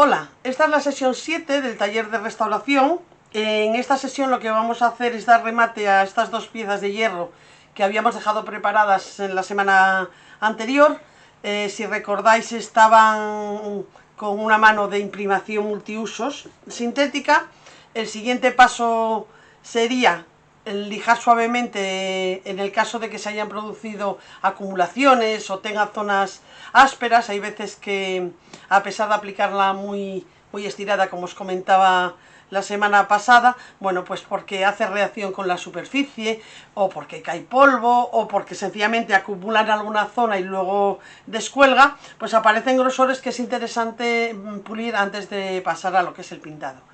Hola, esta es la sesión 7 del taller de restauración. En esta sesión lo que vamos a hacer es dar remate a estas dos piezas de hierro que habíamos dejado preparadas en la semana anterior. Si recordáis, estaban con una mano de imprimación multiusos sintética. El siguiente paso sería lijar suavemente en el caso de que se hayan producido acumulaciones o tenga zonas ásperas. Hay veces que, a pesar de aplicarla muy estirada, como os comentaba la semana pasada, bueno, pues porque hace reacción con la superficie, o porque cae polvo, o porque sencillamente acumula en alguna zona y luego descuelga, pues aparecen grosores que es interesante pulir antes de pasar a lo que es el pintado.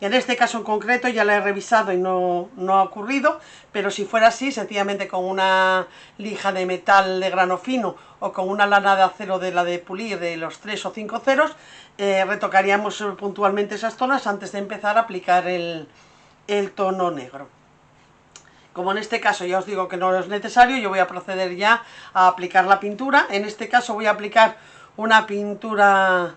Y en este caso en concreto ya la he revisado y no ha ocurrido, pero si fuera así, sencillamente con una lija de metal de grano fino o con una lana de acero de la de pulir de los 3 o 5 ceros, retocaríamos puntualmente esas zonas antes de empezar a aplicar el tono negro. Como en este caso ya os digo que no es necesario, yo voy a proceder ya a aplicar la pintura. En este caso voy a aplicar una pintura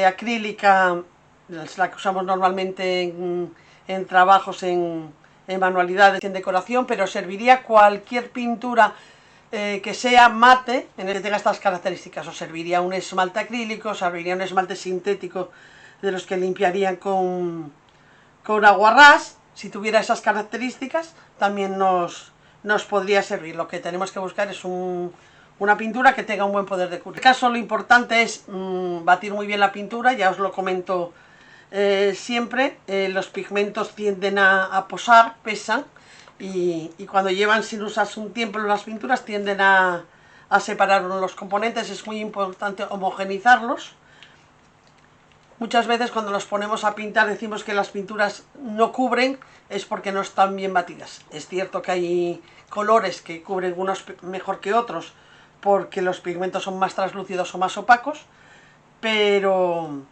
acrílica, es la que usamos normalmente en trabajos, en manualidades, en decoración, pero serviría cualquier pintura que sea mate, en el que tenga estas características. Os serviría un esmalte acrílico, os serviría un esmalte sintético de los que limpiarían con aguarrás. Si tuviera esas características también nos podría servir. Lo que tenemos que buscar es una pintura que tenga un buen poder de cura. En este caso lo importante es batir muy bien la pintura. Ya os lo comento siempre, los pigmentos tienden a posar, pesan, y cuando llevan sin usarse un tiempo las pinturas tienden a separar los componentes. Es muy importante homogeneizarlos. Muchas veces cuando los ponemos a pintar decimos que las pinturas no cubren, es porque no están bien batidas. Es cierto que hay colores que cubren unos mejor que otros porque los pigmentos son más translúcidos o más opacos, pero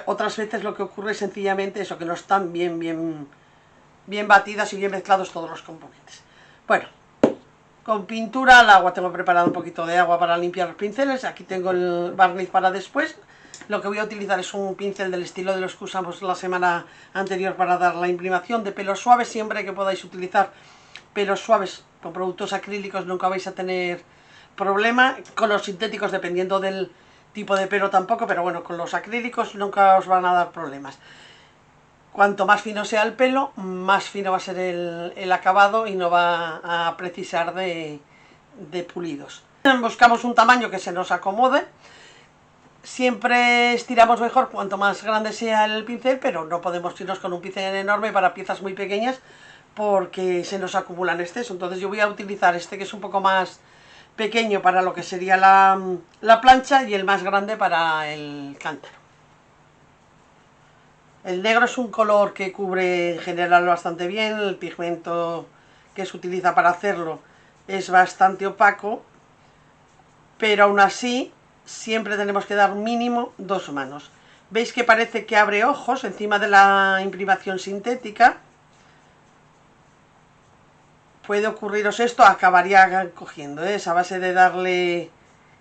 otras veces lo que ocurre es sencillamente eso, que no están bien batidas y bien mezclados todos los componentes. Bueno, con pintura al agua tengo preparado un poquito de agua para limpiar los pinceles. Aquí tengo el barniz para después. Lo que voy a utilizar es un pincel del estilo de los que usamos la semana anterior para dar la imprimación, de pelos suaves. Siempre que podáis utilizar pelos suaves con productos acrílicos nunca vais a tener problema. Con los sintéticos, dependiendo del tipo de pelo, tampoco, pero bueno, con los acrílicos nunca os van a dar problemas. Cuanto más fino sea el pelo, más fino va a ser el acabado y no va a precisar de pulidos. Buscamos un tamaño que se nos acomode. Siempre estiramos mejor cuanto más grande sea el pincel, pero no podemos irnos con un pincel enorme para piezas muy pequeñas porque se nos acumulan exceso. Entonces yo voy a utilizar este, que es un poco más pequeño para lo que sería la plancha, y el más grande para el cántaro. El negro es un color que cubre en general bastante bien. El pigmento que se utiliza para hacerlo es bastante opaco, pero aún así siempre tenemos que dar mínimo 2 manos. Veis que parece que abre ojos encima de la imprimación sintética. Puede ocurriros esto, acabaría cogiendo, a base de darle,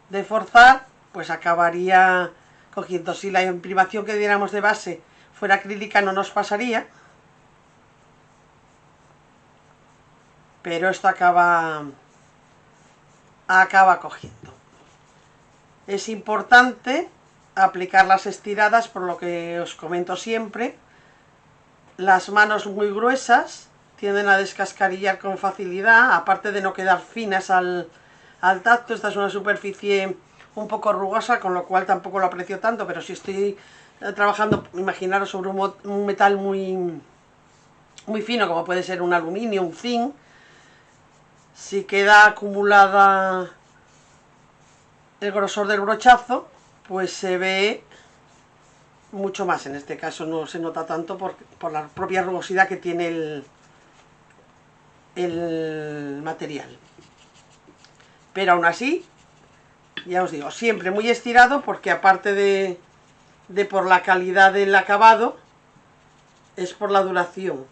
de forzar, pues acabaría cogiendo. Si la imprimación que diéramos de base fuera acrílica no nos pasaría, pero esto acaba cogiendo. Es importante aplicar las estiradas, por lo que os comento siempre. Las manos muy gruesas tienden a descascarillar con facilidad, aparte de no quedar finas al tacto. Esta es una superficie un poco rugosa, con lo cual tampoco lo aprecio tanto, pero si estoy trabajando, imaginaros, sobre un metal muy fino, como puede ser un aluminio, un zinc, si queda acumulada el grosor del brochazo, pues se ve mucho más. En este caso no se nota tanto por la propia rugosidad que tiene el material. Pero aún así, ya os digo, siempre muy estirado, porque aparte de por la calidad del acabado, es por la duración.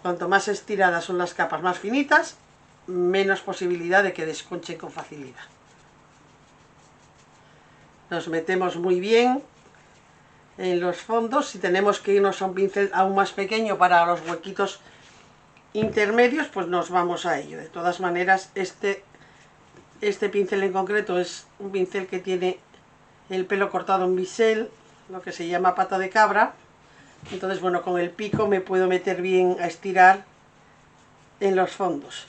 Cuanto más estiradas son las capas, más finitas, menos posibilidad de que desconchen con facilidad. Nos metemos muy bien en los fondos. Si tenemos que irnos a un pincel aún más pequeño para los huequitos intermedios, pues nos vamos a ello. De todas maneras, este pincel en concreto es un pincel que tiene el pelo cortado en bisel, lo que se llama pata de cabra. Entonces, bueno, con el pico me puedo meter bien a estirar en los fondos.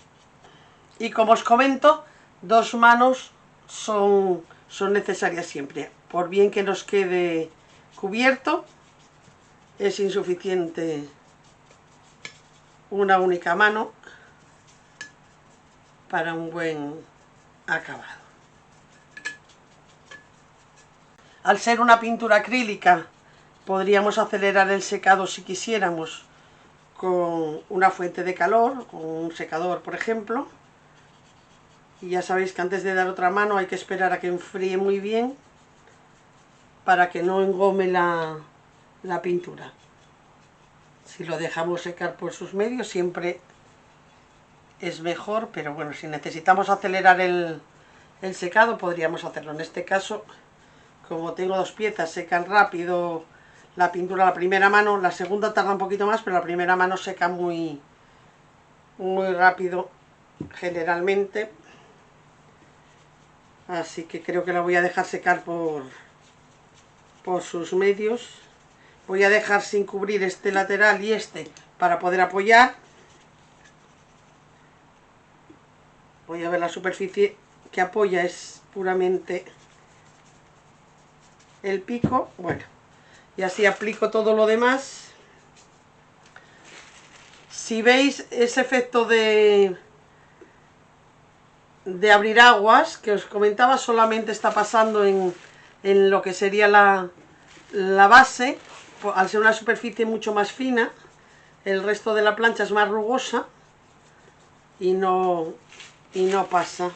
Y como os comento, 2 manos son necesarias siempre. Por bien que nos quede cubierto, es insuficiente una única mano para un buen acabado. Al ser una pintura acrílica, podríamos acelerar el secado si quisiéramos con una fuente de calor, con un secador por ejemplo. Y ya sabéis que antes de dar otra mano hay que esperar a que enfríe muy bien para que no engome la pintura. Si lo dejamos secar por sus medios siempre es mejor, pero bueno, si necesitamos acelerar el secado podríamos hacerlo. En este caso, como tengo 2 piezas, secan rápido la pintura la primera mano, la segunda tarda un poquito más, pero la primera mano seca muy rápido generalmente. Así que creo que la voy a dejar secar por sus medios. Voy a dejar sin cubrir este lateral y este para poder apoyar. Voy a ver la superficie que apoya, es puramente el pico. Bueno, y así aplico todo lo demás. Si veis ese efecto de abrir aguas que os comentaba, solamente está pasando en lo que sería la base, al ser una superficie mucho más fina. El resto de la plancha es más rugosa y no pasa.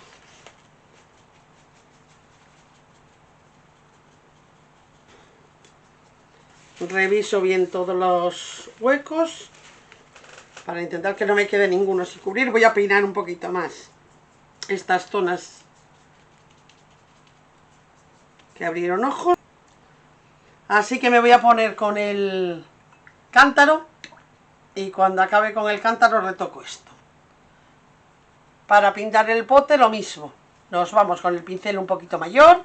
Reviso bien todos los huecos para intentar que no me quede ninguno sin cubrir. Voy a peinar un poquito más estas zonas que abrieron ojos. Así que me voy a poner con el cántaro y cuando acabe con el cántaro retoco esto. Para pintar el pote lo mismo, nos vamos con el pincel un poquito mayor.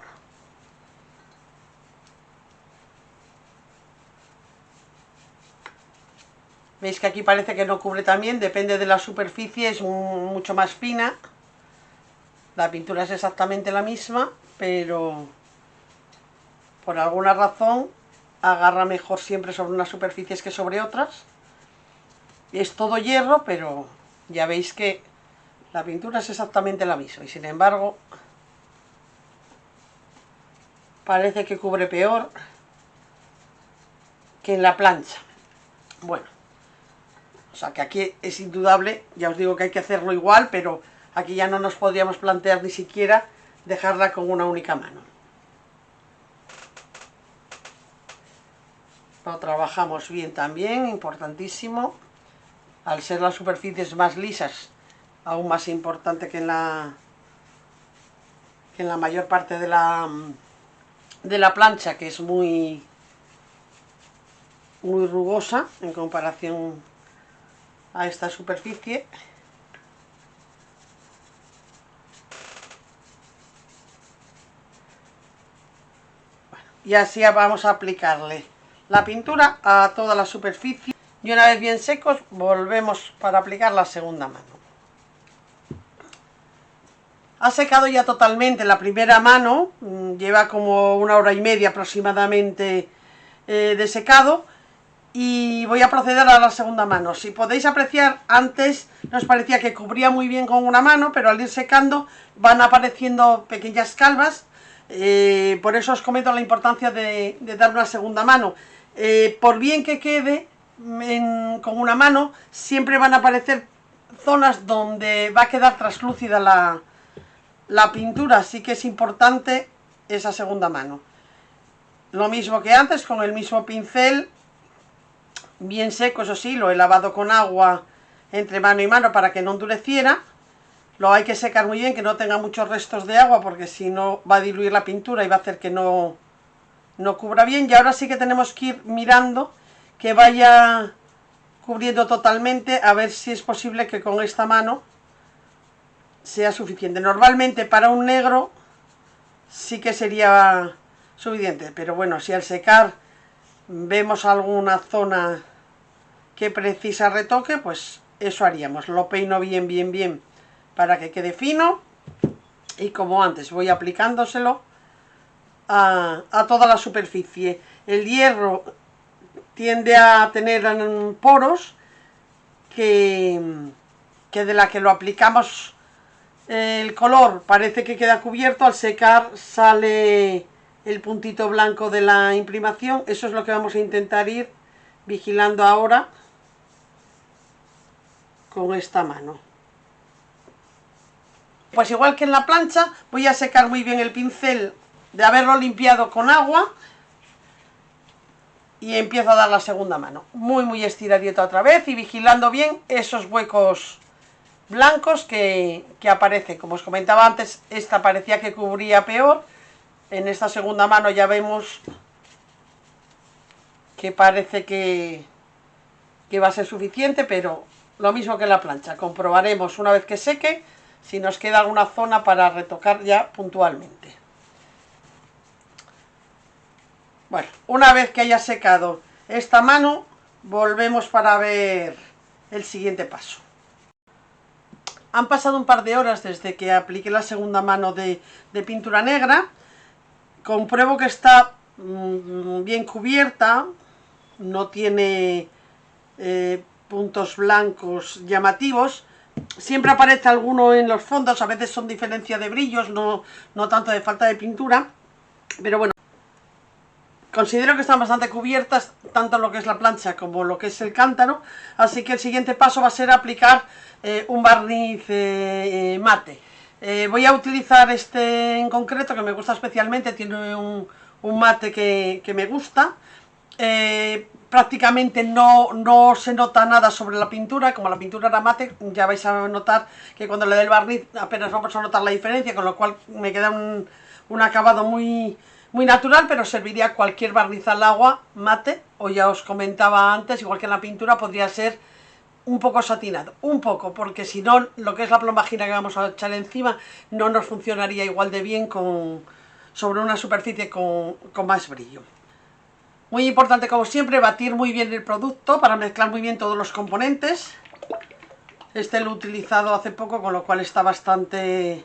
Veis que aquí parece que no cubre también, depende de la superficie, es mucho más fina. La pintura es exactamente la misma, pero por alguna razón agarra mejor siempre sobre unas superficies que sobre otras. Es todo hierro, pero ya veis que la pintura es exactamente la misma y sin embargo parece que cubre peor que en la plancha. Bueno, o sea que aquí es indudable, ya os digo que hay que hacerlo igual, pero aquí ya no nos podríamos plantear ni siquiera dejarla con una única mano. Lo trabajamos bien también, importantísimo. Al ser las superficies más lisas, aún más importante que en la mayor parte de la plancha, que es muy rugosa en comparación a esta superficie. Bueno, y así vamos a aplicarle la pintura a toda la superficie y una vez bien secos volvemos para aplicar la segunda mano. Ha secado ya totalmente la primera mano, lleva como 1 hora y media aproximadamente de secado. Y voy a proceder a la segunda mano. Si podéis apreciar, antes nos parecía que cubría muy bien con una mano, pero al ir secando van apareciendo pequeñas calvas. Por eso os comento la importancia de dar una segunda mano. Por bien que quede con una mano, siempre van a aparecer zonas donde va a quedar traslúcida la pintura, así que es importante esa segunda mano. Lo mismo que antes, con el mismo pincel, bien seco, eso sí, lo he lavado con agua entre mano y mano para que no endureciera. Lo hay que secar muy bien, que no tenga muchos restos de agua, porque si no va a diluir la pintura y va a hacer que no no cubra bien, y ahora sí que tenemos que ir mirando que vaya cubriendo totalmente, a ver si es posible que con esta mano sea suficiente. Normalmente para un negro sí que sería suficiente, pero bueno, si al secar vemos alguna zona que precisa retoque, pues eso haríamos. Lo peino bien para que quede fino, y como antes voy aplicándoselo a toda la superficie. El hierro tiende a tener poros que de la que lo aplicamos el color parece que queda cubierto, al secar sale el puntito blanco de la imprimación. Eso es lo que vamos a intentar ir vigilando ahora con esta mano. Pues igual que en la plancha, voy a secar muy bien el pincel de haberlo limpiado con agua, y empiezo a dar la segunda mano, muy estiradita otra vez, y vigilando bien esos huecos blancos que aparecen. Como os comentaba antes, esta parecía que cubría peor. En esta segunda mano ya vemos que parece que va a ser suficiente, pero lo mismo que en la plancha, comprobaremos una vez que seque si nos queda alguna zona para retocar ya puntualmente. Bueno, una vez que haya secado esta mano, volvemos para ver el siguiente paso. Han pasado un par de horas desde que apliqué la segunda mano de pintura negra. Compruebo que está bien cubierta, no tiene puntos blancos llamativos. Siempre aparece alguno en los fondos, a veces son diferencia de brillos, no tanto de falta de pintura, pero bueno, considero que están bastante cubiertas, tanto lo que es la plancha como lo que es el cántaro, así que el siguiente paso va a ser aplicar un barniz mate. Voy a utilizar este en concreto, que me gusta especialmente, tiene un mate que me gusta. Prácticamente no se nota nada sobre la pintura. Como la pintura era mate, ya vais a notar que cuando le dé el barniz apenas vamos a notar la diferencia, con lo cual me queda un acabado muy natural, pero serviría cualquier barniz al agua mate, o ya os comentaba antes, igual que en la pintura, podría ser un poco satinado, un poco, porque si no, lo que es la plombagina que vamos a echar encima no nos funcionaría igual de bien sobre una superficie con más brillo. Muy importante, como siempre, batir muy bien el producto para mezclar muy bien todos los componentes. Este lo he utilizado hace poco, con lo cual está bastante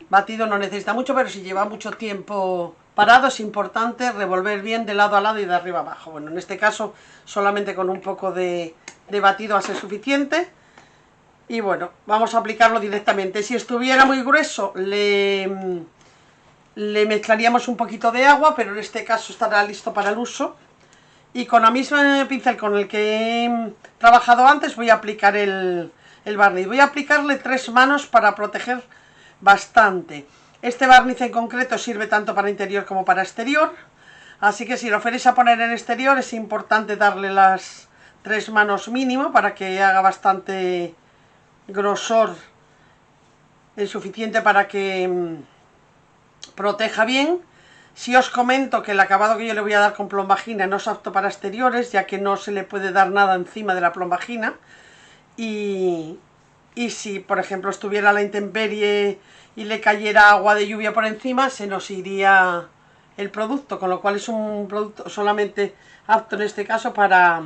batido, no necesita mucho, pero si lleva mucho tiempo parado es importante revolver bien de lado a lado y de arriba abajo. Bueno, en este caso solamente con un poco de batido va a ser suficiente. Y bueno, vamos a aplicarlo directamente. Si estuviera muy grueso le mezclaríamos un poquito de agua, pero en este caso estará listo para el uso. Y con la misma pincel con el que he trabajado antes voy a aplicar el barniz. Voy a aplicarle 3 manos para proteger bastante. Este barniz en concreto sirve tanto para interior como para exterior, así que si lo fuerais a poner en exterior es importante darle las 3 manos mínimo para que haga bastante grosor, el suficiente para que proteja bien. Si os comento que el acabado que yo le voy a dar con plombagina no es apto para exteriores, ya que no se le puede dar nada encima de la plombagina, y si por ejemplo estuviera a la intemperie y le cayera agua de lluvia por encima, se nos iría el producto, con lo cual es un producto solamente apto en este caso para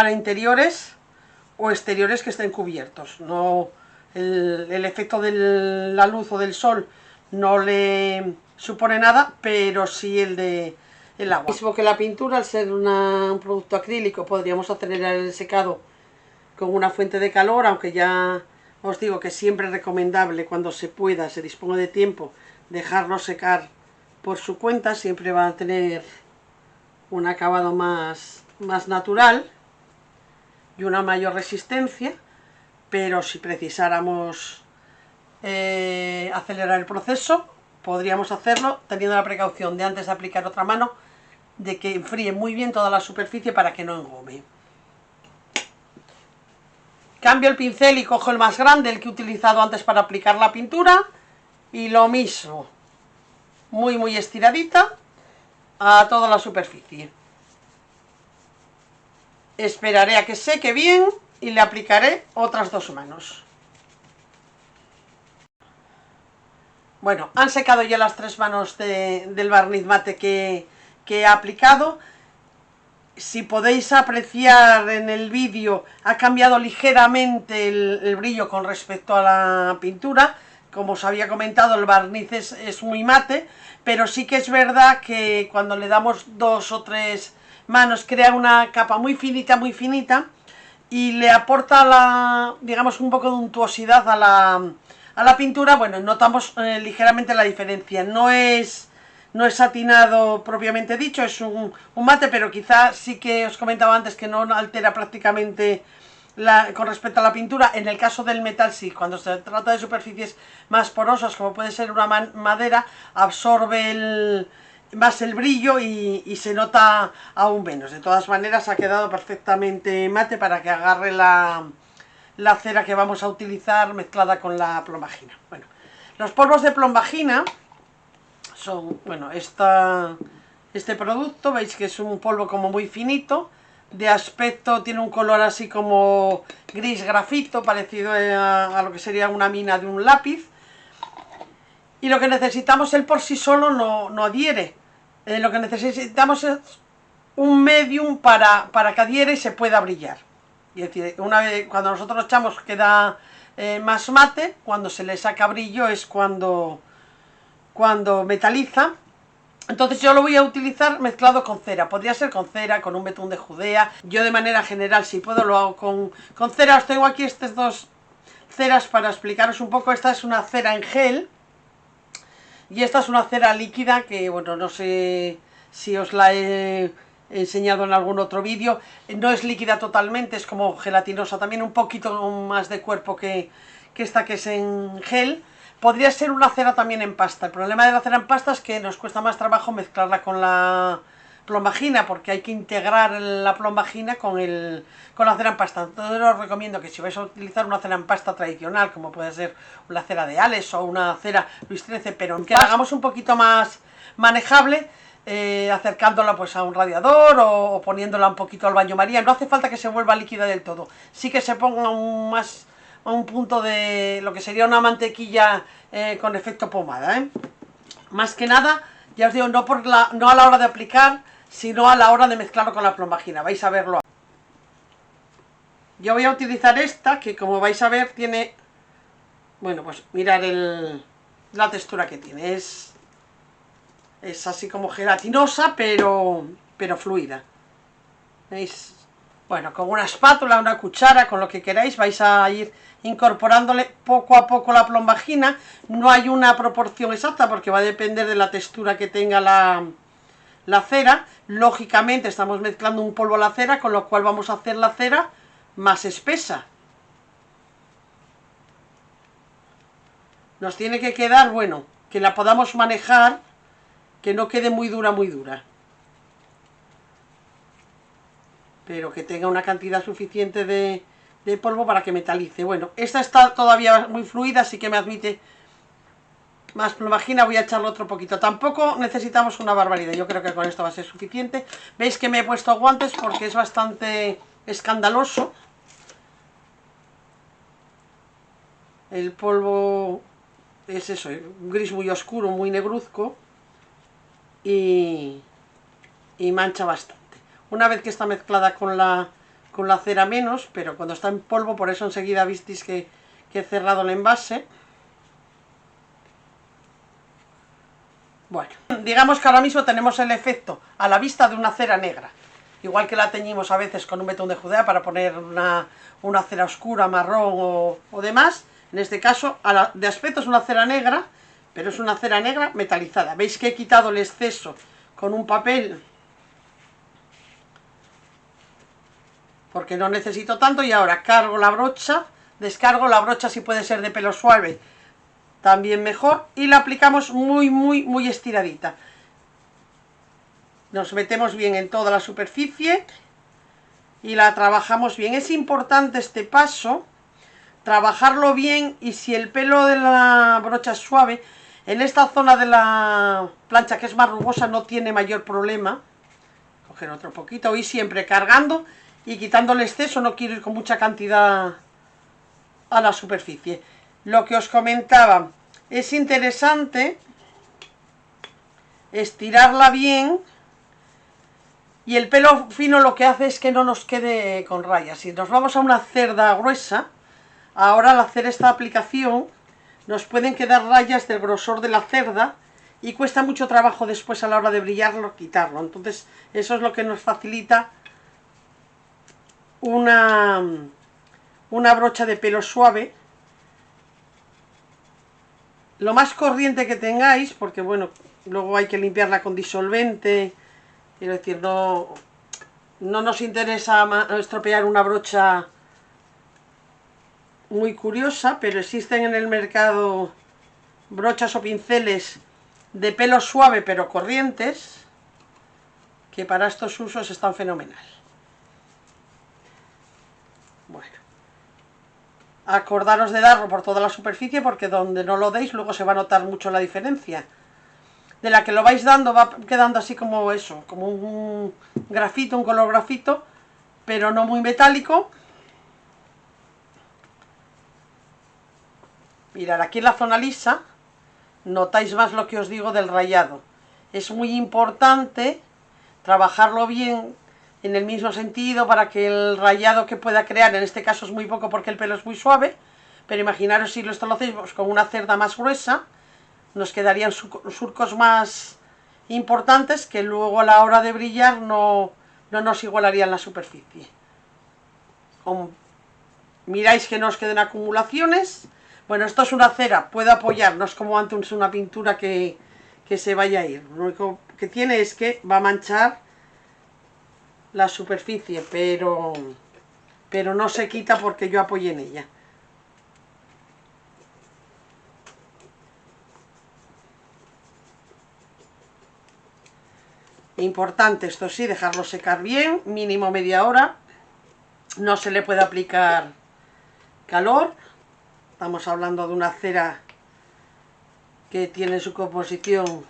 interiores o exteriores que estén cubiertos. No, el efecto de la luz o del sol no le supone nada, pero sí el agua. Mismo que la pintura, al ser un producto acrílico, podríamos hacer el secado con una fuente de calor, aunque ya os digo que siempre es recomendable, cuando se pueda, se disponga de tiempo, dejarlo secar por su cuenta. Siempre va a tener un acabado más natural y una mayor resistencia, pero si precisáramos acelerar el proceso, podríamos hacerlo teniendo la precaución de, antes de aplicar otra mano, de que enfríe muy bien toda la superficie para que no engome. Cambio el pincel y cojo el más grande, el que he utilizado antes para aplicar la pintura, y lo mismo, muy estiradita, a toda la superficie. Esperaré a que seque bien y le aplicaré otras 2 manos. Bueno, han secado ya las 3 manos del barniz mate que he aplicado. Si podéis apreciar en el vídeo, ha cambiado ligeramente el brillo con respecto a la pintura. Como os había comentado, el barniz es muy mate, pero sí que es verdad que cuando le damos 2 o 3 manos crea una capa muy finita y le aporta digamos un poco de untuosidad a la pintura. Bueno, notamos ligeramente la diferencia. No es satinado propiamente dicho, es un mate, pero quizá sí que os comentaba antes que no altera prácticamente con respecto a la pintura. En el caso del metal sí, cuando se trata de superficies más porosas, como puede ser una madera, absorbe más el brillo y se nota aún menos. De todas maneras ha quedado perfectamente mate para que agarre la cera que vamos a utilizar mezclada con la plombagina. Bueno, los polvos de plombagina son, bueno, este producto, veis que es un polvo como muy finito, de aspecto tiene un color así como gris grafito, parecido a lo que sería una mina de un lápiz, y lo que necesitamos, él por sí solo no adhiere, lo que necesitamos es un medium para que adhiere y se pueda brillar. Es decir, una vez cuando nosotros lo echamos queda más mate, cuando se le saca brillo es cuando metaliza. Entonces yo lo voy a utilizar mezclado con cera. Podría ser con cera, con un betún de Judea. Yo de manera general, si puedo, lo hago con cera. Os tengo aquí estas 2 ceras para explicaros un poco. Esta es una cera en gel y esta es una cera líquida que, bueno, no sé si os la he enseñado en algún otro vídeo. No es líquida totalmente, es como gelatinosa, también un poquito más de cuerpo que esta que es en gel. Podría ser una cera también en pasta. El problema de la cera en pasta es que nos cuesta más trabajo mezclarla con la plombagina, porque hay que integrar la plombagina con la cera en pasta. Entonces os recomiendo que si vais a utilizar una cera en pasta tradicional, como puede ser una cera de Alex o una cera Luis XIII, pero que la hagamos un poquito más manejable, acercándola pues a un radiador o poniéndola un poquito al baño María. No hace falta que se vuelva líquida del todo, sí que se ponga a un punto de lo que sería una mantequilla con efecto pomada, Más que nada, ya os digo, no a la hora de aplicar, sino a la hora de mezclarlo con la plombagina. Vais a verlo. Yo voy a utilizar esta, que como vais a ver tiene, bueno, pues mirad la textura que tiene. Es así como gelatinosa, pero fluida. ¿Veis? Bueno, con una espátula, una cuchara, con lo que queráis, vais a ir incorporándole poco a poco la plombagina. No hay una proporción exacta porque va a depender de la textura que tenga la cera. Lógicamente estamos mezclando un polvo a la cera, con lo cual vamos a hacer la cera más espesa. Nos tiene que quedar, bueno, que la podamos manejar, que no quede muy dura, pero que tenga una cantidad suficiente de polvo para que metalice. Bueno, esta está todavía muy fluida, así que me admite más plombagina. Voy a echarle otro poquito. Tampoco necesitamos una barbaridad, yo creo que con esto va a ser suficiente. Veis que me he puesto guantes porque es bastante escandaloso. El polvo es eso, un gris muy oscuro, muy negruzco y mancha bastante. Una vez que está mezclada con la cera menos, pero cuando está en polvo, por eso enseguida visteis que he cerrado el envase. Bueno, digamos que ahora mismo tenemos el efecto a la vista de una cera negra, igual que la teñimos a veces con un betún de Judea para poner una cera oscura, marrón o demás. En este caso, de aspecto es una cera negra, pero es una cera negra metalizada. Veis que he quitado el exceso con un papel porque no necesito tanto, y ahora cargo la brocha, descargo la brocha, si puede ser de pelo suave también mejor, y la aplicamos muy estiradita. Nos metemos bien en toda la superficie y la trabajamos bien. Es importante este paso, trabajarlo bien, y si el pelo de la brocha es suave, En esta zona de la plancha que es más rugosa no tiene mayor problema. Coger otro poquito y siempre cargando y quitando el exceso, no quiero ir con mucha cantidad a la superficie. Lo que os comentaba, es interesante estirarla bien, y el pelo fino lo que hace es que no nos quede con rayas. Si nos vamos a una cerda gruesa, ahora al hacer esta aplicación nos pueden quedar rayas del grosor de la cerda y cuesta mucho trabajo después a la hora de brillarlo quitarlo. Entonces eso es lo que nos facilita una brocha de pelo suave, lo más corriente que tengáis, porque bueno, luego hay que limpiarla con disolvente. Quiero decir, no nos interesa estropear una brocha muy curiosa, pero existen en el mercado brochas o pinceles de pelo suave pero corrientes, que para estos usos están fenomenal. Bueno, acordaros de darlo por toda la superficie, porque donde no lo deis luego se va a notar mucho la diferencia. De la que lo vais dando va quedando así como eso, como un grafito, un color grafito, pero no muy metálico. Mirad, aquí en la zona lisa notáis más lo que os digo del rayado. Es muy importante trabajarlo bien en el mismo sentido para que el rayado que pueda crear, en este caso es muy poco porque el pelo es muy suave, pero imaginaros si lo hacéis con una cerda más gruesa, nos quedarían surcos más importantes que luego a la hora de brillar no nos igualarían la superficie. Miráis que no os queden acumulaciones. Bueno, esto es una cera, puede apoyar, no es como antes una pintura que se vaya a ir. Lo único que tiene es que va a manchar la superficie, pero no se quita porque yo apoyé en ella. Importante, esto sí, dejarlo secar bien, mínimo media hora. No se le puede aplicar calor. Estamos hablando de una cera que tiene en su composición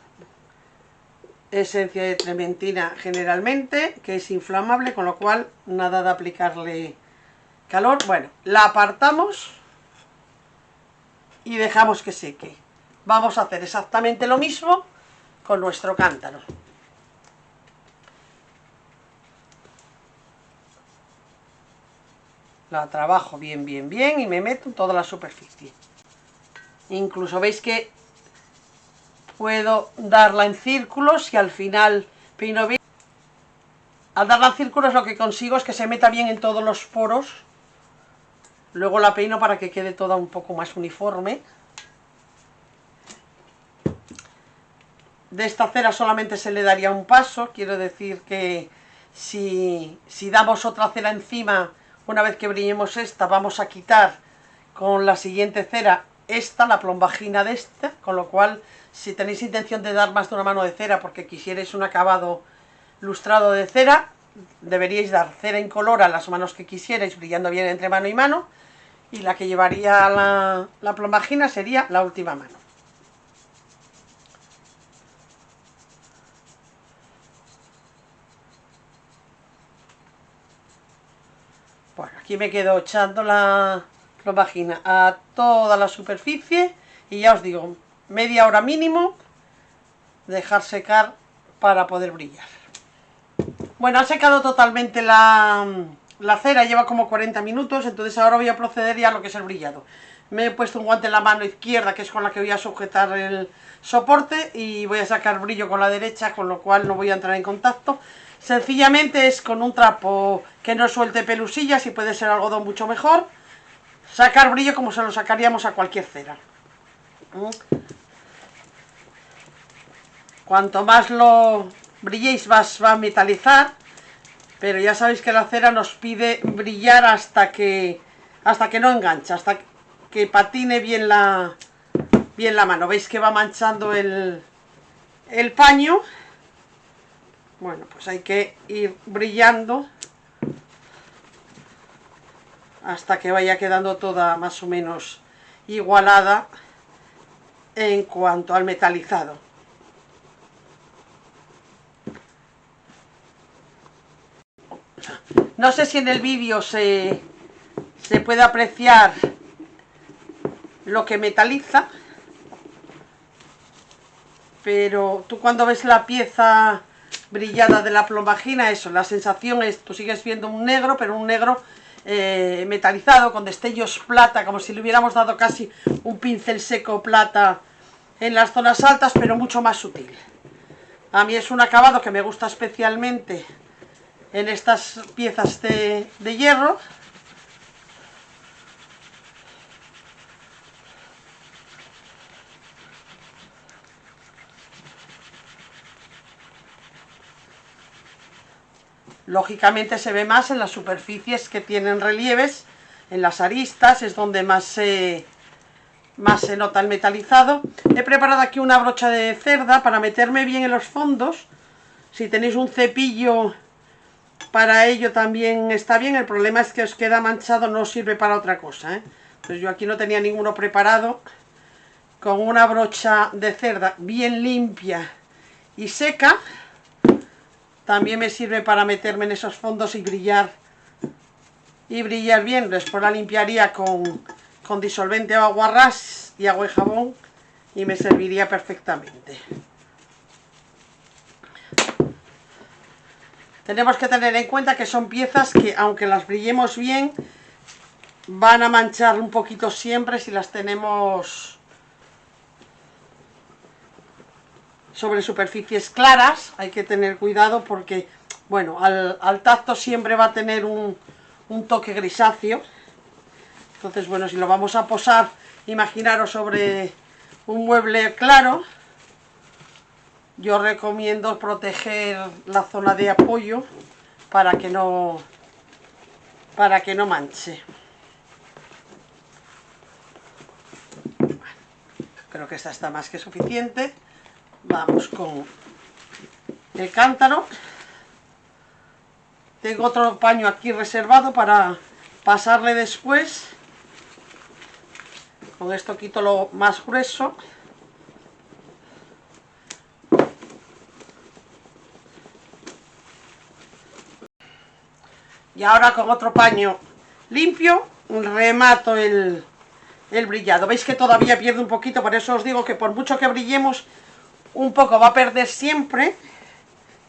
esencia de trementina generalmente, que es inflamable, con lo cual nada de aplicarle calor. Bueno, la apartamos y dejamos que seque. Vamos a hacer exactamente lo mismo con nuestro cántaro. La trabajo bien y me meto en toda la superficie. Incluso veis que puedo darla en círculos y al final peino bien. Al darla en círculos lo que consigo es que se meta bien en todos los poros. Luego la peino para que quede toda un poco más uniforme. De esta cera solamente se le daría un paso, quiero decir que si damos otra cera encima, una vez que brillemos esta, vamos a quitar con la siguiente cera esta, la plombagina de esta, con lo cual si tenéis intención de dar más de una mano de cera porque quisierais un acabado lustrado de cera, deberíais dar cera incolora a las manos que quisierais, brillando bien entre mano y mano, y la que llevaría la plombagina sería la última mano. Bueno, aquí me quedo echando la plombagina a toda la superficie y ya os digo, media hora mínimo, dejar secar para poder brillar. Bueno, ha secado totalmente la cera, lleva como 40 minutos, entonces ahora voy a proceder ya a lo que es el brillado. Me he puesto un guante en la mano izquierda, que es con la que voy a sujetar el soporte, y voy a sacar brillo con la derecha, con lo cual no voy a entrar en contacto. Sencillamente es con un trapo que no suelte pelusillas, y puede ser algodón mucho mejor, sacar brillo como se lo sacaríamos a cualquier cera. Cuanto más lo brilléis, más va a metalizar, pero ya sabéis que la cera nos pide brillar hasta que no engancha, hasta que patine bien la mano. Veis que va manchando el paño. Bueno, pues hay que ir brillando hasta que vaya quedando toda más o menos igualada en cuanto al metalizado. No sé si en el vídeo se puede apreciar lo que metaliza, pero tú cuando ves la pieza brillada de la plombagina, eso, la sensación es, tú sigues viendo un negro, pero un negro metalizado, con destellos plata, como si le hubiéramos dado casi un pincel seco plata en las zonas altas, pero mucho más sutil. A mí es un acabado que me gusta especialmente en estas piezas de hierro. Lógicamente se ve más en las superficies que tienen relieves, en las aristas, es donde más se nota el metalizado. He preparado aquí una brocha de cerda para meterme bien en los fondos. Si tenéis un cepillo para ello también está bien, el problema es que os queda manchado, no sirve para otra cosa, ¿eh? Entonces yo aquí no tenía ninguno preparado. Con una brocha de cerda bien limpia y seca, también me sirve para meterme en esos fondos y brillar bien. Después la limpiaría con disolvente o agua ras y agua y jabón y me serviría perfectamente. Tenemos que tener en cuenta que son piezas que, aunque las brillemos bien, van a manchar un poquito siempre si las tenemos sobre superficies claras. Hay que tener cuidado porque, bueno, al tacto siempre va a tener un toque grisáceo. Entonces, bueno, si lo vamos a posar, imaginaros sobre un mueble claro, yo recomiendo proteger la zona de apoyo para que no manche. Bueno, creo que esta está más que suficiente. Vamos con el cántaro. Tengo otro paño aquí reservado para pasarle después. Con esto quito lo más grueso. Y ahora con otro paño limpio remato el brillado. Veis que todavía pierde un poquito, por eso os digo que por mucho que brillemos, un poco va a perder siempre.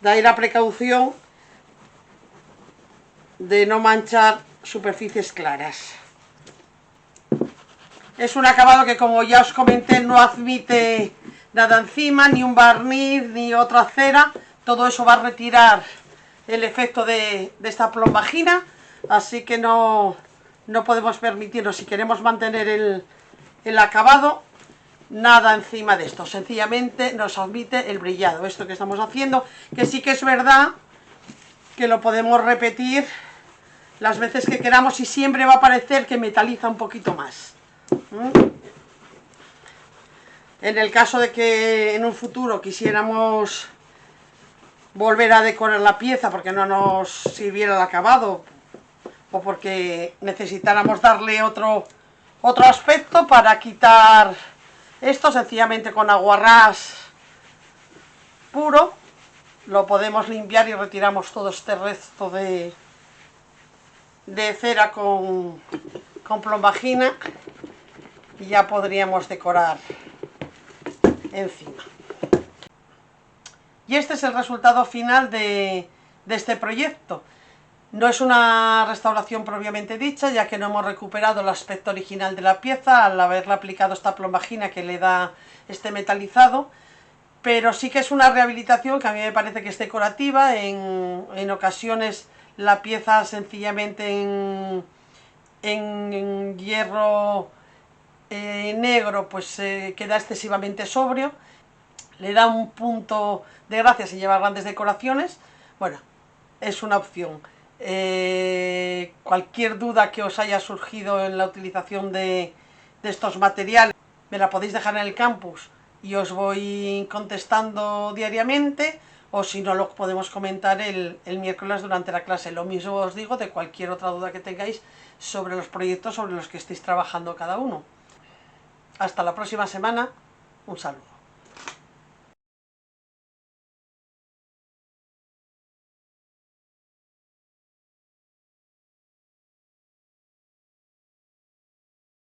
De ahí la precaución de no manchar superficies claras. Es un acabado que, como ya os comenté, no admite nada encima, ni un barniz, ni otra cera. Todo eso va a retirar el efecto de esta plombagina, así que no podemos permitirnos, si queremos mantener el acabado, nada encima de esto. Sencillamente nos admite el brillado, esto que estamos haciendo, que sí que es verdad que lo podemos repetir las veces que queramos y siempre va a parecer que metaliza un poquito más. En el caso de que en un futuro quisiéramos volver a decorar la pieza porque no nos sirviera el acabado o porque necesitáramos darle otro aspecto, para quitar esto sencillamente con aguarrás puro lo podemos limpiar y retiramos todo este resto de cera con plombagina y ya podríamos decorar encima. Y este es el resultado final de este proyecto. No es una restauración propiamente dicha, ya que no hemos recuperado el aspecto original de la pieza al haberle aplicado esta plombagina que le da este metalizado, pero sí que es una rehabilitación que a mí me parece que es decorativa. En ocasiones la pieza sencillamente en hierro negro pues queda excesivamente sobrio, le da un punto de gracia sin llevar grandes decoraciones. Bueno, es una opción. Cualquier duda que os haya surgido en la utilización de estos materiales me la podéis dejar en el campus y os voy contestando diariamente, o si no lo podemos comentar el miércoles durante la clase. Lo mismo os digo de cualquier otra duda que tengáis sobre los proyectos sobre los que estéis trabajando cada uno. Hasta la próxima semana. Un saludo.